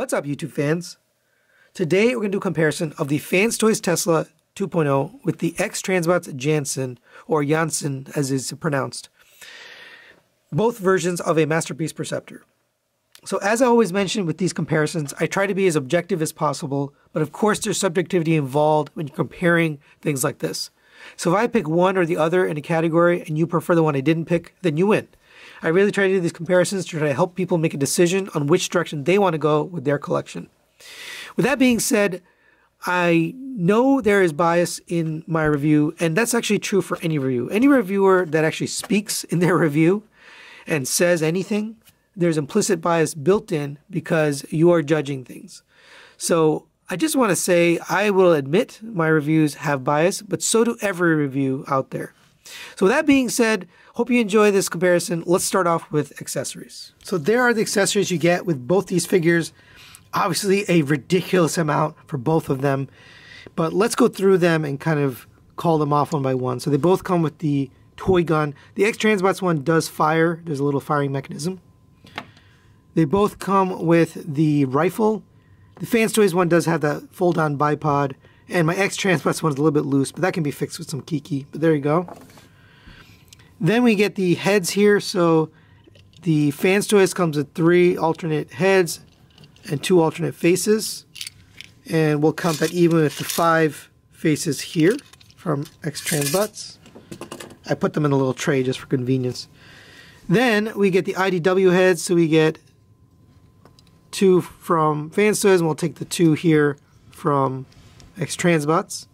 What's up, YouTube fans? Today we're going to do a comparison of the FansToys Tesla 2.0 with the X-Transbots Janssen, or Janssen as is pronounced. Both versions of a masterpiece Perceptor. So as I always mention with these comparisons, I try to be as objective as possible, but of course there's subjectivity involved when you're comparing things like this. So if I pick one or the other in a category and you prefer the one I didn't pick, then you win. I really try to do these comparisons to try to help people make a decision on which direction they want to go with their collection. With that being said, I know there is bias in my review, and that's actually true for any review. Any reviewer that actually speaks in their review and says anything, there's implicit bias built in because you are judging things. So I just want to say I will admit my reviews have bias, but so do every review out there. So with that being said, hope you enjoy this comparison. Let's start off with accessories. So there are the accessories you get with both these figures. Obviously a ridiculous amount for both of them, but let's go through them and kind of call them off one by one. So they both come with the toy gun. The X-Transbots one does fire. There's a little firing mechanism. They both come with the rifle. The FansToys one does have that fold-on bipod, and my X-Transbots one is a little bit loose, but that can be fixed with some kiki. But there you go. Then we get the heads here. So the FansToys comes with 3 alternate heads and 2 alternate faces, and we'll count that even with the 5 faces here from X-Transbots. I put them in a little tray just for convenience. Then we get the IDW heads, so we get 2 from FansToys, and we'll take the 2 here from X-Transbots.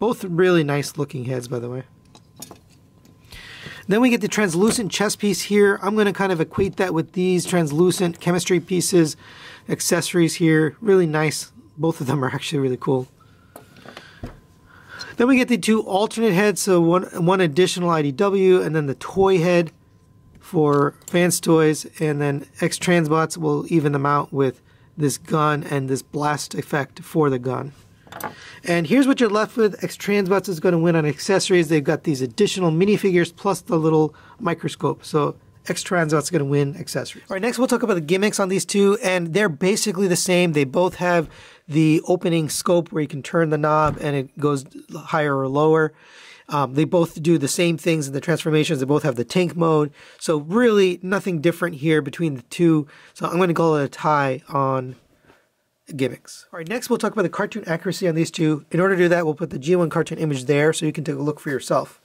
Both really nice looking heads, by the way. Then we get the translucent chest piece here. I'm going to kind of equate that with these translucent chemistry pieces, accessories here. Really nice. Both of them are actually really cool. Then we get the 2 alternate heads, so one additional IDW, and then the toy head for FansToys, and then X-Transbots will even them out with this gun and this blast effect for the gun. And here's what you're left with. X-Transbots is going to win on accessories. They've got these additional minifigures plus the little microscope. So X-Transbots is going to win accessories. All right, next we'll talk about the gimmicks on these two, and they're basically the same. They both have the opening scope where you can turn the knob and it goes higher or lower. They both do the same things in the transformations. They both have the tank mode. So really nothing different here between the two. So I'm going to call it a tie on gimmicks. All right, next we'll talk about the cartoon accuracy on these two. In order to do that, we'll put the G1 cartoon image there so you can take a look for yourself.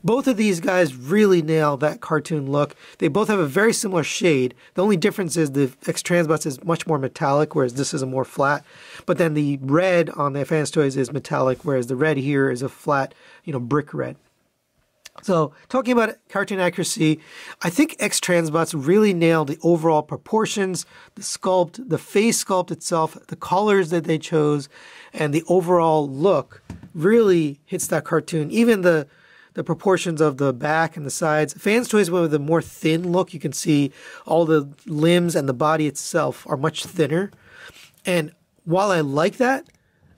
Both of these guys really nail that cartoon look. They both have a very similar shade. The only difference is the X-Transbots is much more metallic, whereas this is a more flat. But then the red on the FansToys is metallic, whereas the red here is a flat, brick red. So talking about cartoon accuracy, I think X-Transbots really nailed the overall proportions, the sculpt, the face sculpt itself, the colors that they chose, and the overall look really hits that cartoon. Even the proportions of the back and the sides. FansToys went with a more thin look. You can see all the limbs and the body itself are much thinner. And while I like that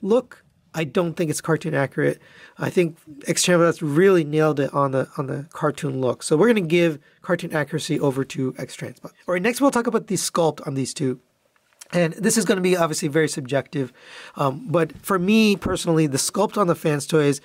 look, I don't think it's cartoon accurate. I think X-Transbots really nailed it on the cartoon look. So we're going to give cartoon accuracy over to X-Transbots. All right, next we'll talk about the sculpt on these two. And this is going to be obviously very subjective. But for me personally, the sculpt on the FansToys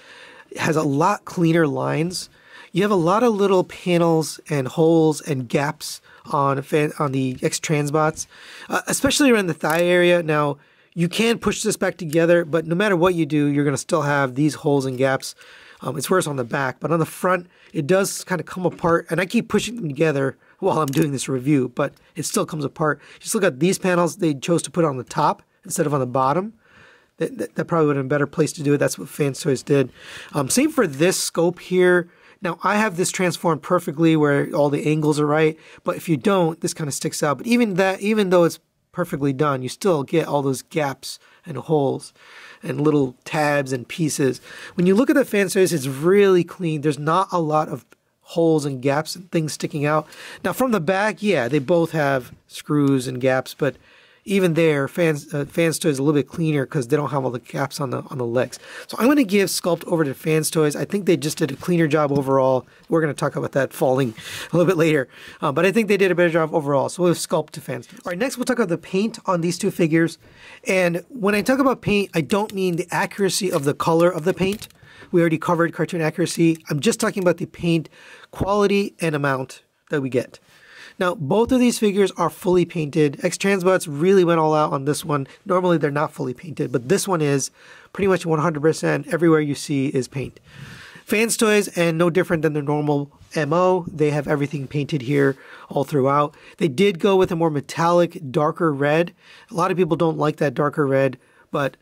has a lot cleaner lines. You have a lot of little panels and holes and gaps on the X-Transbots, especially around the thigh area. Now, you can push this back together, but no matter what you do, you're going to still have these holes and gaps. It's worse on the back, but on the front, it does kind of come apart, and I keep pushing them together while I'm doing this review, but it still comes apart. Just look at these panels. They chose to put on the top instead of on the bottom. That probably would have been a better place to do it. That's what FansToys did. Same for this scope here. Now, I have this transformed perfectly where all the angles are right, but if you don't, this kind of sticks out. But even though it's perfectly done, you still get all those gaps and holes and little tabs and pieces. When you look at the FansToys, it's really clean. There's not a lot of holes and gaps and things sticking out. Now, from the back, yeah, they both have screws and gaps, but even there, FansToys is a little bit cleaner because they don't have all the gaps on the legs. So I'm going to give Sculpt over to FansToys. I think they just did a cleaner job overall. We're going to talk about that falling a little bit later. But I think they did a better job overall. So we'll Sculpt to FansToys. All right, next we'll talk about the paint on these two figures. And when I talk about paint, I don't mean the accuracy of the color of the paint. We already covered cartoon accuracy. I'm just talking about the paint quality and amount that we get. Now, both of these figures are fully painted. X-Transbots really went all out on this one. Normally, they're not fully painted, but this one is pretty much 100%. Everywhere you see is paint. FansToys, and no different than their normal MO, they have everything painted here all throughout. They did go with a more metallic, darker red. A lot of people don't like that darker red, but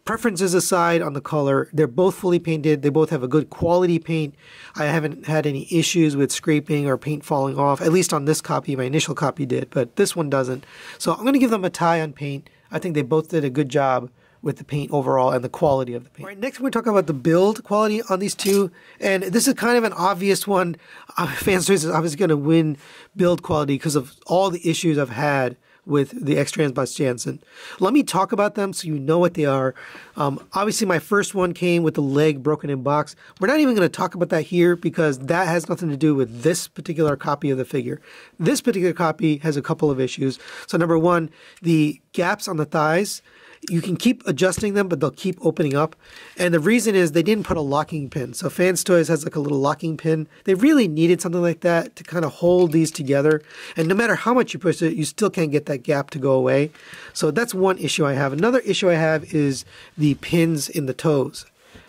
preferences aside on the color, they're both fully painted. They both have a good quality paint. I haven't had any issues with scraping or paint falling off, at least on this copy. My initial copy did, but this one doesn't. So I'm going to give them a tie on paint. I think they both did a good job with the paint overall and the quality of the paint. All right, next we're going to talk about the build quality on these two. And this is kind of an obvious one. FansToys is obviously going to win build quality because of all the issues I've had with the X-Transbots Janssen. Let me talk about them so you know what they are. Obviously, my first one came with the leg broken in box. We're not even going to talk about that here because that has nothing to do with this particular copy of the figure. This particular copy has a couple of issues. So number one, the gaps on the thighs, you can keep adjusting them, but they'll keep opening up. And the reason is they didn't put a locking pin. So FansToys has like a little locking pin. They really needed something like that to kind of hold these together. And no matter how much you push it, you still can't get that gap to go away. So that's one issue I have. Another issue I have is the pins in the toes.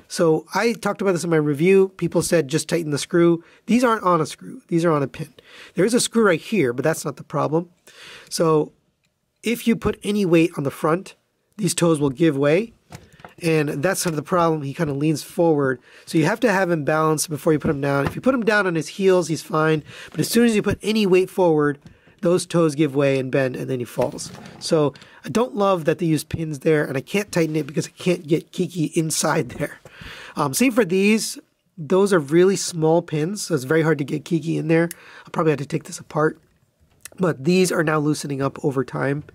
So I talked about this in my review. People said just tighten the screw. These aren't on a screw. These are on a pin. There is a screw right here, but that's not the problem. So if you put any weight on the front, these toes will give way, and that's sort of the problem. He kind of leans forward, so you have to have him balanced before you put him down. If you put him down on his heels, he's fine, but as soon as you put any weight forward, those toes give way and bend, and then he falls. So I don't love that they use pins there, and I can't tighten it because I can't get Kiki inside there. Same for these. Those are really small pins, so it's very hard to get Kiki in there. I'll probably have to take this apart, but these are now loosening up over time.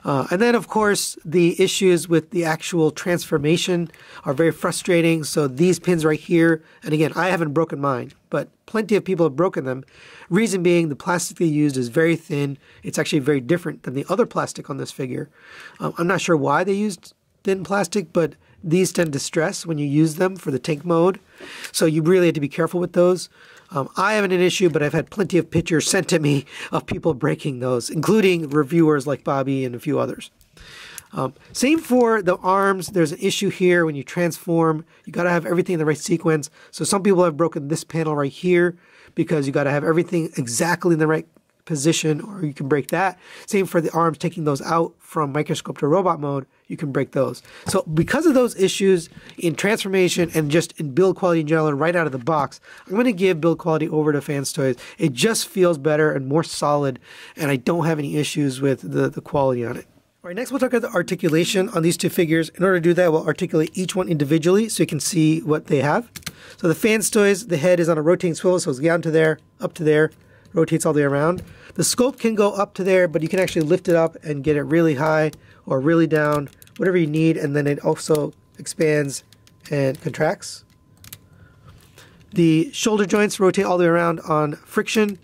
And then, of course, the issues with the actual transformation are very frustrating. So these pins right here, and again, I haven't broken mine, but plenty of people have broken them. Reason being, the plastic they used is very thin. It's actually very different than the other plastic on this figure. I'm not sure why they used thin plastic, but these tend to stress when you use them for the tank mode. So you really have to be careful with those. I haven't an issue, but I've had plenty of pictures sent to me of people breaking those, including reviewers like Bobby and a few others. Same for the arms. There's an issue here when you transform. You got to have everything in the right sequence. So some people have broken this panel right here because you got to have everything exactly in the right position, or you can break that. Same for the arms, taking those out from microscope to robot mode, you can break those. So because of those issues in transformation and just in build quality in general right out of the box, I'm going to give build quality over to FansToys. It just feels better and more solid, and I don't have any issues with the quality on it. All right, next we'll talk about the articulation on these two figures. In order to do that, we'll articulate each one individually so you can see what they have. So the FansToys, the head is on a rotating swivel, so it's down to there, up to there, rotates all the way around. The scope can go up to there, but you can actually lift it up and get it really high or really down, whatever you need, and then it also expands and contracts. The shoulder joints rotate all the way around on friction.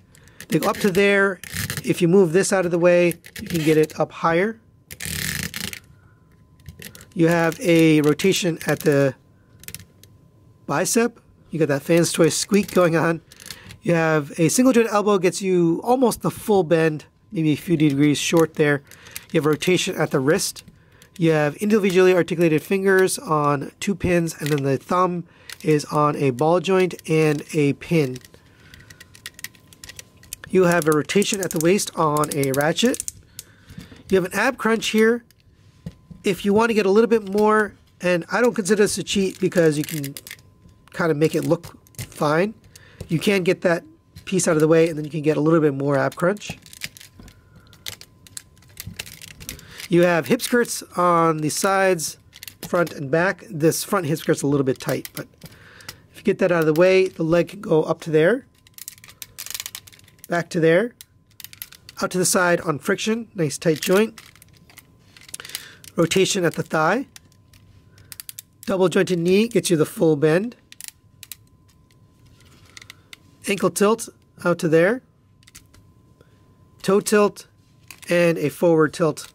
They go up to there. If you move this out of the way, you can get it up higher. You have a rotation at the bicep. You got that FansToys squeak going on. You have a single joint elbow, gets you almost the full bend, maybe a few degrees short there. You have rotation at the wrist. You have individually articulated fingers on 2 pins, and then the thumb is on a ball joint and a pin. You have a rotation at the waist on a ratchet. You have an ab crunch here. If you want to get a little bit more, and I don't consider this a cheat because you can kind of make it look fine, you can get that piece out of the way, and then you can get a little bit more ab crunch. You have hip skirts on the sides, front and back. This front hip skirt's a little bit tight, but if you get that out of the way, the leg can go up to there, back to there, out to the side on friction, nice tight joint. rotation at the thigh. Double jointed knee gets you the full bend. Ankle tilt out to there. Toe tilt and a forward tilt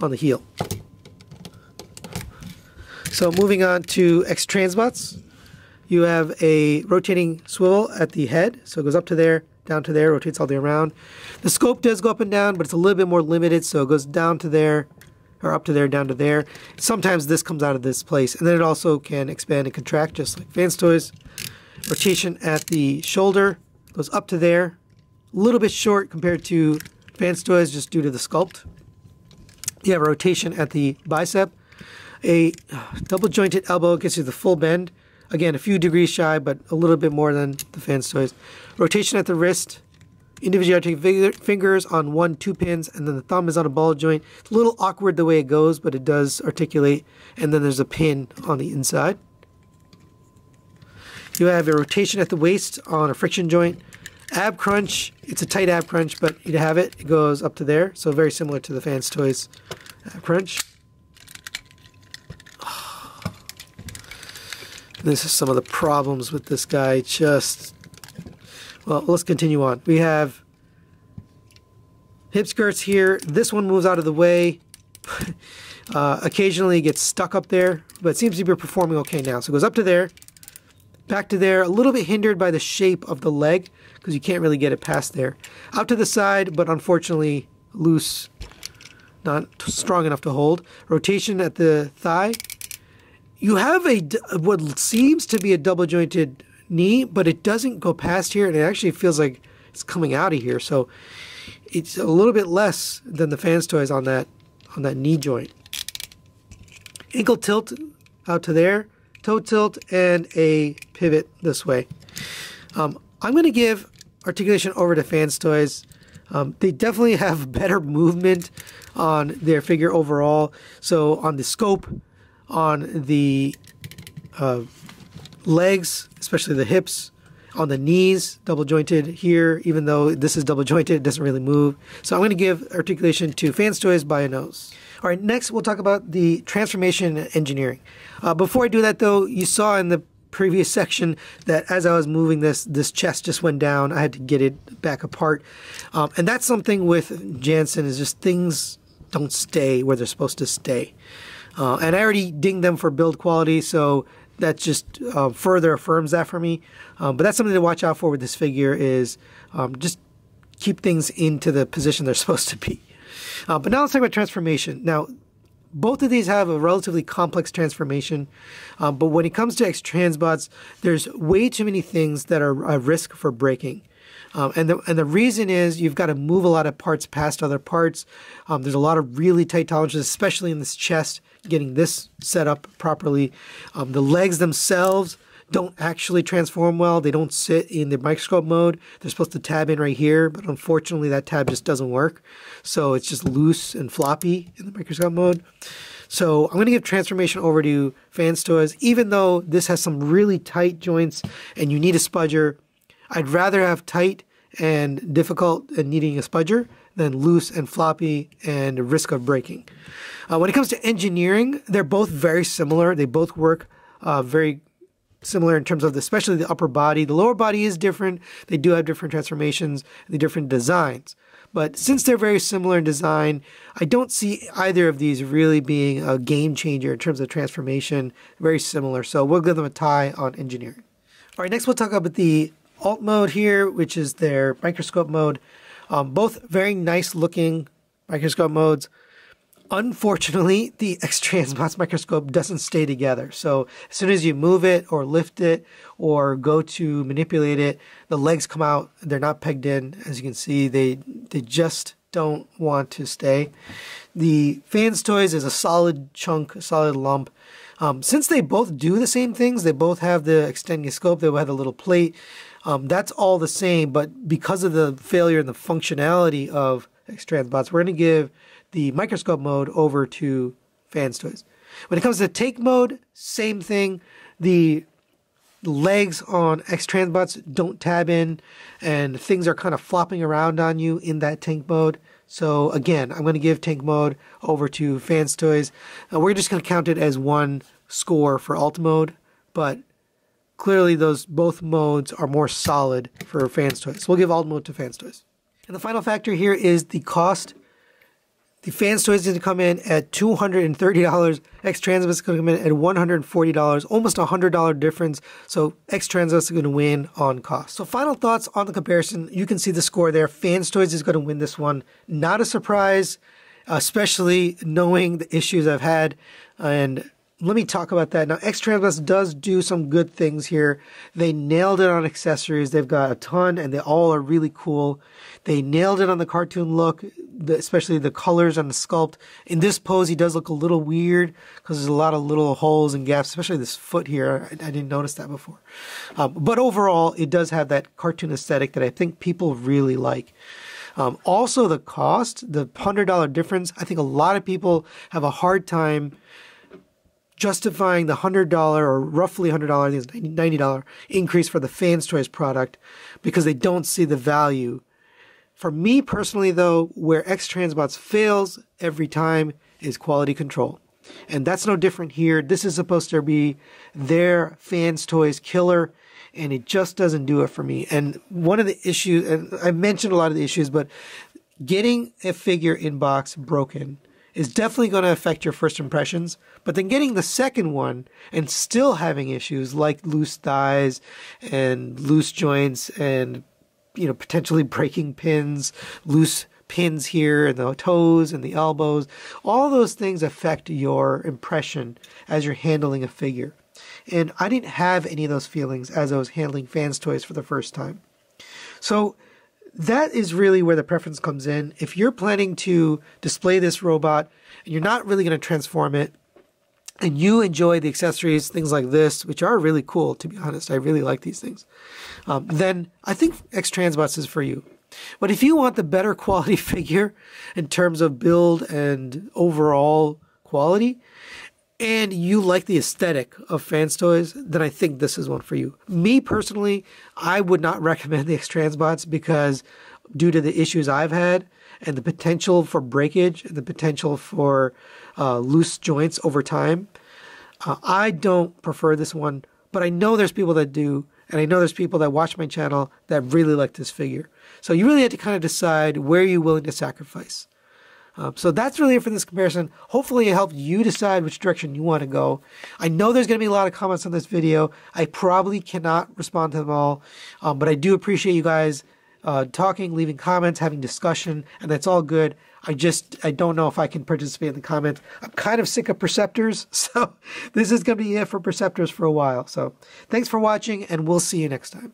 on the heel. So moving on to X-Transbots, you have a rotating swivel at the head. So it goes up to there, down to there, rotates all the way around. The scope does go up and down, but it's a little bit more limited. So it goes down to there, or up to there, down to there. Sometimes this comes out of this place. And then it also can expand and contract, just like FansToys. Rotation at the shoulder goes up to there. A little bit short compared to FansToys just due to the sculpt. You have a rotation at the bicep. A double jointed elbow gets you the full bend. Again, a few degrees shy, but a little bit more than the FansToys. Rotation at the wrist. Individually articulated fingers on 1, 2 pins, and then the thumb is on a ball joint. It's a little awkward the way it goes, but it does articulate. And then there's a pin on the inside. You have a rotation at the waist on a friction joint. Ab crunch, it's a tight ab crunch, but you have it. It goes up to there, so very similar to the FansToys ab crunch. This is some of the problems with this guy. Well, let's continue on. We have hip skirts here. This one moves out of the way. Occasionally gets stuck up there, but seems to be performing okay now. So it goes up to there, back to there, a little bit hindered by the shape of the leg because you can't really get it past there. Out to the side, but unfortunately loose, not strong enough to hold. Rotation at the thigh. You have what seems to be a double jointed knee, but it doesn't go past here, and it actually feels like it's coming out of here. So it's a little bit less than the FansToys on that knee joint. Ankle tilt out to there, toe tilt, and a pivot this way. I'm going to give articulation over to FansToys. They definitely have better movement on their figure overall. So on the scope, on the legs, especially the hips, on the knees, double jointed here, even though this is double jointed, it doesn't really move. So I'm going to give articulation to FansToys by a nose. All right, next we'll talk about the transformation engineering. Before I do that though, you saw in the previous section that as I was moving this chest just went down. I had to get it back apart. And that's something with Janssen, is just things don't stay where they're supposed to stay. And I already dinged them for build quality, so that just further affirms that for me. But that's something to watch out for with this figure, is just keep things into the position they're supposed to be. But now let's talk about transformation. Now, both of these have a relatively complex transformation, but when it comes to X-Transbots, there's way too many things that are a risk for breaking. And the reason is you've got to move a lot of parts past other parts. There's a lot of really tight tolerances, especially in this chest, getting this set up properly. The legs themselves don't actually transform well. They don't sit in the microscope mode. They're supposed to tab in right here, but unfortunately that tab just doesn't work. So it's just loose and floppy in the microscope mode. So I'm going to give transformation over to FansToys. Even though this has some really tight joints and you need a spudger, I'd rather have tight and difficult and needing a spudger than loose and floppy and risk of breaking. When it comes to engineering, they're both very similar. They both work very similar in terms of especially the upper body. The lower body is different. They do have different transformations and the different designs. But since they're very similar in design, I don't see either of these really being a game changer in terms of transformation. Very similar. So we'll give them a tie on engineering. All right, next we'll talk about the alt mode here, which is their microscope mode. Both very nice looking microscope modes. Unfortunately, the X-Transbots microscope doesn't stay together. So as soon as you move it or lift it or go to manipulate it, the legs come out. They're not pegged in. As you can see, they just don't want to stay. The FansToys is a solid chunk, a solid lump. Since they both do the same things, they both have the extending scope, they both have the little plate. That's all the same, but because of the failure and the functionality of X-Transbots, we're going to give the microscope mode over to FansToys. When it comes to tank mode, same thing. The legs on X-Transbots don't tab in, and things are kind of flopping around on you in that tank mode. So again, I'm going to give tank mode over to FansToys. We're just going to count it as one score for alt mode, but clearly both modes are more solid for FansToys. So we'll give alt mode to FansToys. And the final factor here is the cost. The FansToys is going to come in at $230. X-Transbots is going to come in at $140, almost a $100 difference. So X-Transbots is going to win on cost. So final thoughts on the comparison. You can see the score there. FansToys is going to win this one. Not a surprise, especially knowing the issues I've had. And let me talk about that. Now, X-Transbots does do some good things here. They nailed it on accessories. They've got a ton, and they all are really cool. They nailed it on the cartoon look, especially the colors and the sculpt. In this pose, he does look a little weird because there's a lot of little holes and gaps, especially this foot here. I didn't notice that before. But overall, it does have that cartoon aesthetic that I think people really like. Also, the cost, the $100 difference, I think a lot of people have a hard time justifying the $100 or roughly $100, I think it's $90 increase for the FansToys product because they don't see the value. For me personally, though, where X-Transbots fails every time is quality control. And that's no different here. This is supposed to be their FansToys killer, and it just doesn't do it for me. And one of the issues, and I mentioned a lot of the issues, but getting a figure in box broken is definitely going to affect your first impressions. But then getting the second one and still having issues like loose thighs and loose joints and, you know, potentially breaking pins, loose pins here and the toes and the elbows, all those things affect your impression as you're handling a figure. And I didn't have any of those feelings as I was handling FansToys for the first time. So that is really where the preference comes in. If you're planning to display this robot and you're not really going to transform it, and you enjoy the accessories, things like this, which are really cool, to be honest, I really like these things, then I think X-Transbots is for you. But if you want the better quality figure in terms of build and overall quality, and you like the aesthetic of FansToys, then I think this is one for you. Me personally, I would not recommend the X-Transbots because due to the issues I've had and the potential for breakage and the potential for loose joints over time, I don't prefer this one. But I know there's people that do, and I know there's people that watch my channel that really like this figure. So you really have to kind of decide where you're willing to sacrifice. So that's really it for this comparison. Hopefully it helped you decide which direction you want to go. I know there's going to be a lot of comments on this video. I probably cannot respond to them all, but I do appreciate you guys talking, leaving comments, having discussion, and that's all good. I don't know if I can participate in the comments. I'm kind of sick of Perceptors, so this is going to be it for Perceptors for a while. So thanks for watching, and we'll see you next time.